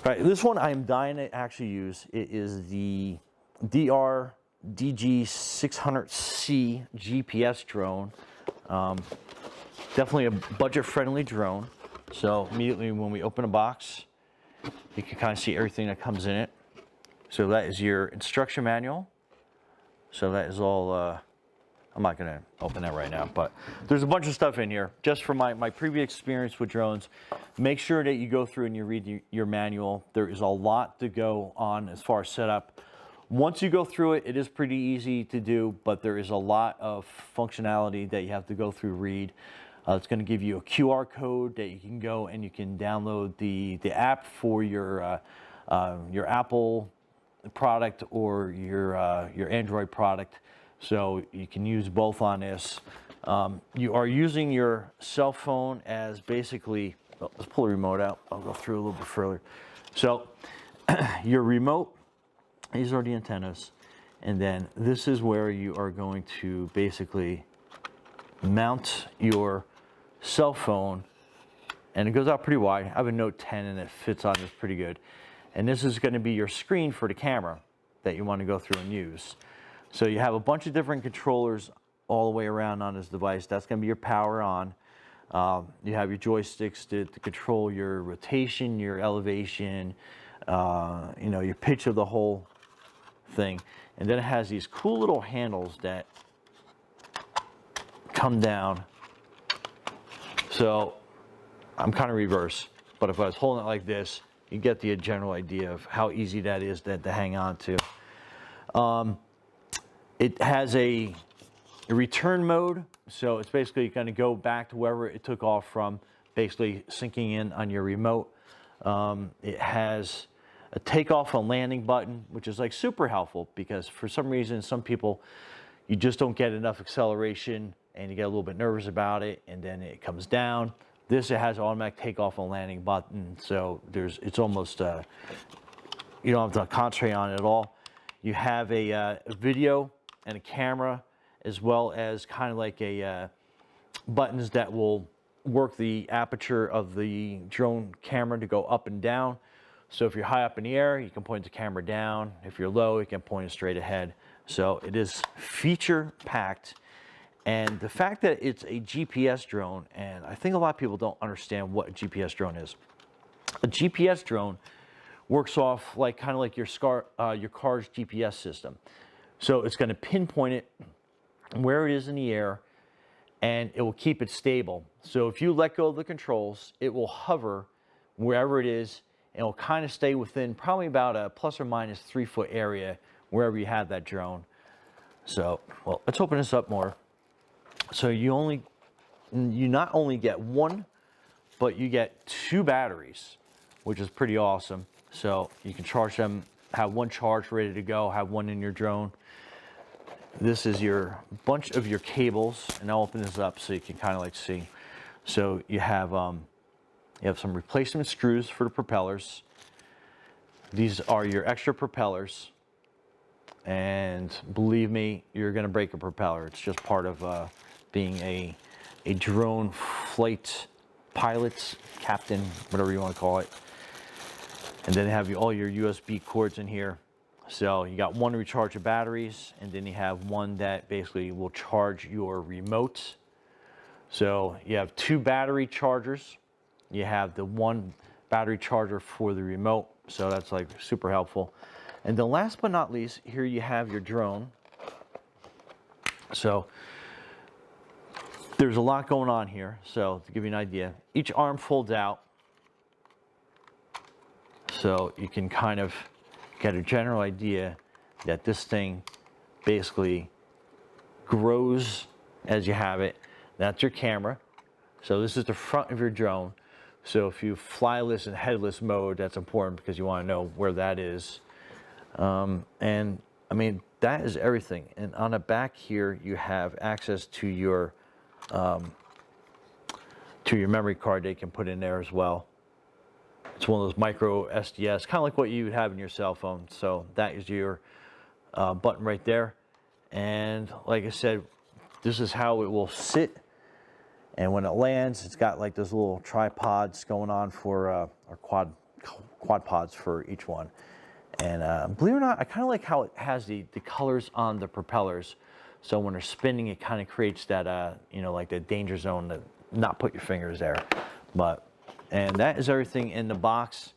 right, this one I'm dying to actually use. It is the DR-DG600C GPS drone. Definitely a budget-friendly drone. So immediately when we open a box, you can kind of see everything that comes in it. So that is your instruction manual. So that is all, I'm not gonna open that right now, but there's a bunch of stuff in here. Just from my previous experience with drones, make sure that you go through and you read your manual. There is a lot to go on as far as setup. Once you go through it, it is pretty easy to do, but there is a lot of functionality that you have to go through, read. It's going to give you a QR code that you can go and you can download the app for your Apple product or your Android product. So you can use both on this. You are using your cell phone as basically, oh, let's pull the remote out. I'll go through a little bit further. So your remote, these are the antennas. And then this is where you are going to basically mount your cell phone, and it goes out pretty wide. I have a Note 10 and it fits on this pretty good. And this is going to be your screen for the camera that you want to go through and use. So you have a bunch of different controllers all the way around on this device. That's going to be your power on. You have your joysticks to control your rotation, your elevation, you know, your pitch of the whole thing. And then it has these cool little handles that come down. So I'm kind of reverse, but if I was holding it like this, you get the general idea of how easy that is to hang on to. It has a return mode, so it's basically going to go back to wherever it took off from, basically syncing in on your remote. It has a takeoff and landing button, which is like super helpful because for some reason, some people, you just don't get enough acceleration and you get a little bit nervous about it, and then it comes down. This, it has automatic takeoff and landing button, so it's almost, you don't have to concentrate on it at all. You have a video and a camera, as well as kind of like a buttons that will work the aperture of the drone camera to go up and down. So if you're high up in the air, you can point the camera down. If you're low, you can point it straight ahead. So it is feature packed. And the fact that it's a GPS drone, and I think a lot of people don't understand what a GPS drone is. A GPS drone works off like kind of like your car's GPS system. So it's going to pinpoint it where it is in the air, and it will keep it stable. So if you let go of the controls, it will hover wherever it is, and it will kind of stay within probably about a plus or minus 3 foot area wherever you have that drone. So, well, let's open this up more. So you not only get one, but you get 2 batteries, which is pretty awesome. So you can charge them, have one charge ready to go, have one in your drone. This is your bunch of your cables, and I'll open this up so you can kind of like see. So you have some replacement screws for the propellers. These are your extra propellers, and believe me, you're going to break a propeller. It's just part of being a drone flight pilot, captain, whatever you want to call it. And then have all your USB cords in here. So you got one to recharge your batteries, and then you have one that basically will charge your remote. So you have 2 battery chargers. You have the 1 battery charger for the remote. So that's like super helpful. And then last but not least, here you have your drone. So there's a lot going on here. So to give you an idea, each arm folds out. So you can kind of get a general idea that this thing basically grows as you have it. That's your camera. So this is the front of your drone. So if you flyless and headless mode, that's important because you want to know where that is. And I mean, that is everything. And on the back here, you have access to your memory card they can put in there as well. It's one of those micro SDS, kind of like what you would have in your cell phone. So that is your button right there. And like I said, this is how it will sit. And when it lands, it's got like those little tripods going on for our quad pods for each one. And believe it or not, I kind of like how it has the colors on the propellers. So when they're spinning, it kind of creates that, you know, like the danger zone to not put your fingers there. And that is everything in the box.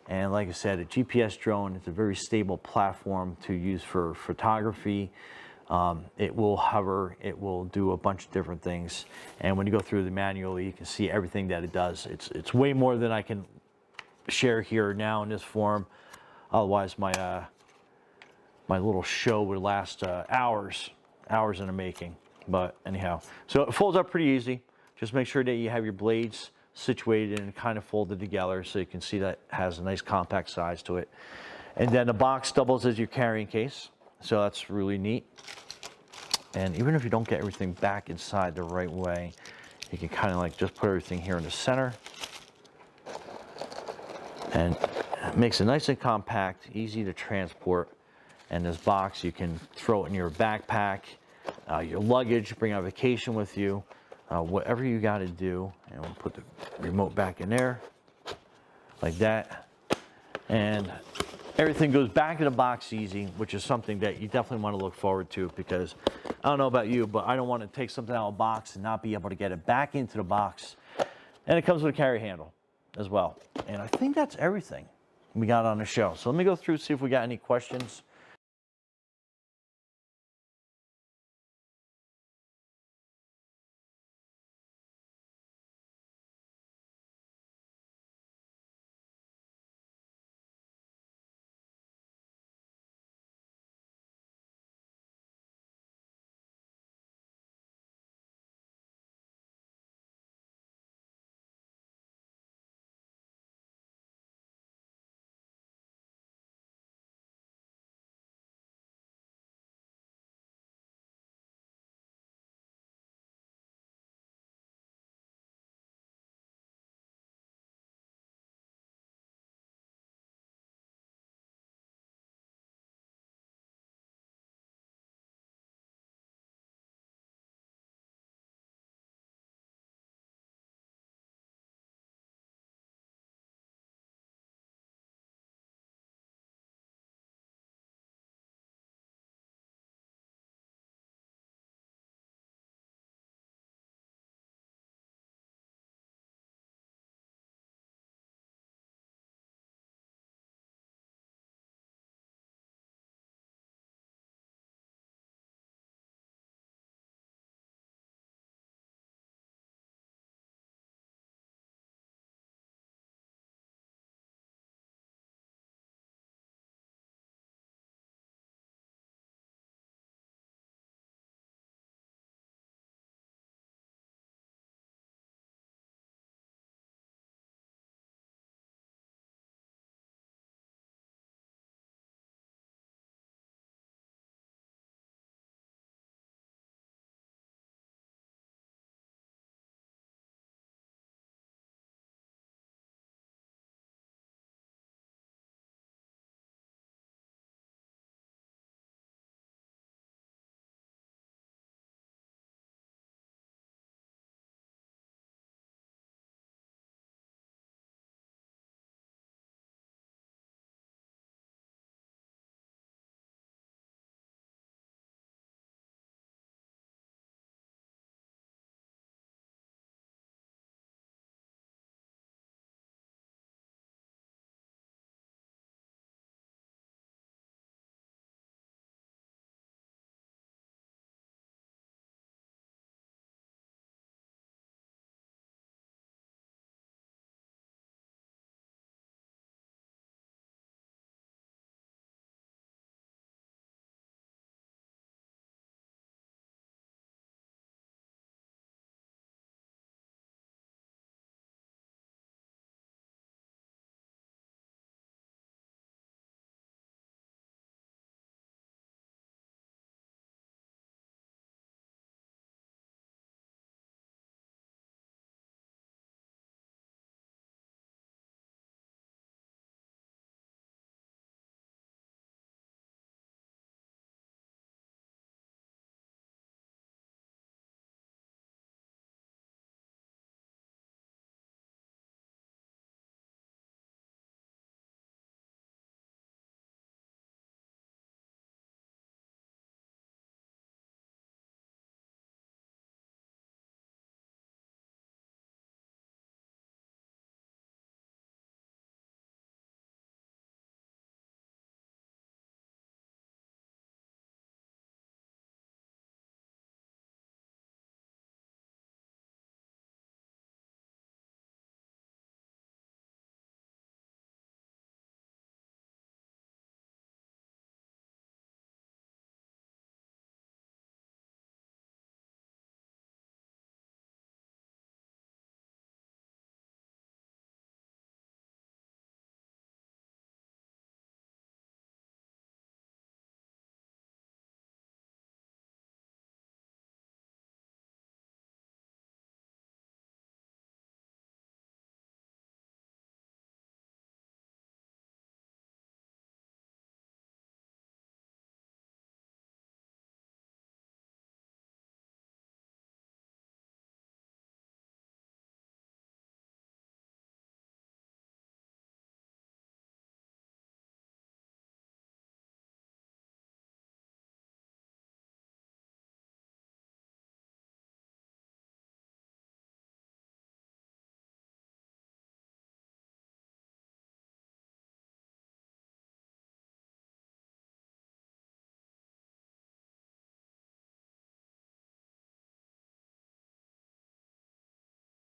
And like I said, a GPS drone is a very stable platform to use for photography. It will hover, it will do a bunch of different things. And when you go through the manual, you can see everything that it does. It's way more than I can share here now in this form. Otherwise, my little show would last hours in the making. But anyhow, so it folds up pretty easy. Just make sure that you have your blades situated and kind of folded together so you can see that it has a nice compact size to it. And then the box doubles as your carrying case. So that's really neat. And even if you don't get everything back inside the right way, you can kind of like just put everything here in the center. And it makes it nice and compact, easy to transport. And this box, you can throw it in your backpack, your luggage, bring on vacation with you, whatever you got to do. And we'll put the remote back in there, like that. And everything goes back in the box easy, which is something that you definitely want to look forward to, because I don't know about you, but I don't want to take something out of the box and not be able to get it back into the box. And it comes with a carry handle as well. And I think that's everything we got on the show. So let me go through, see if we got any questions.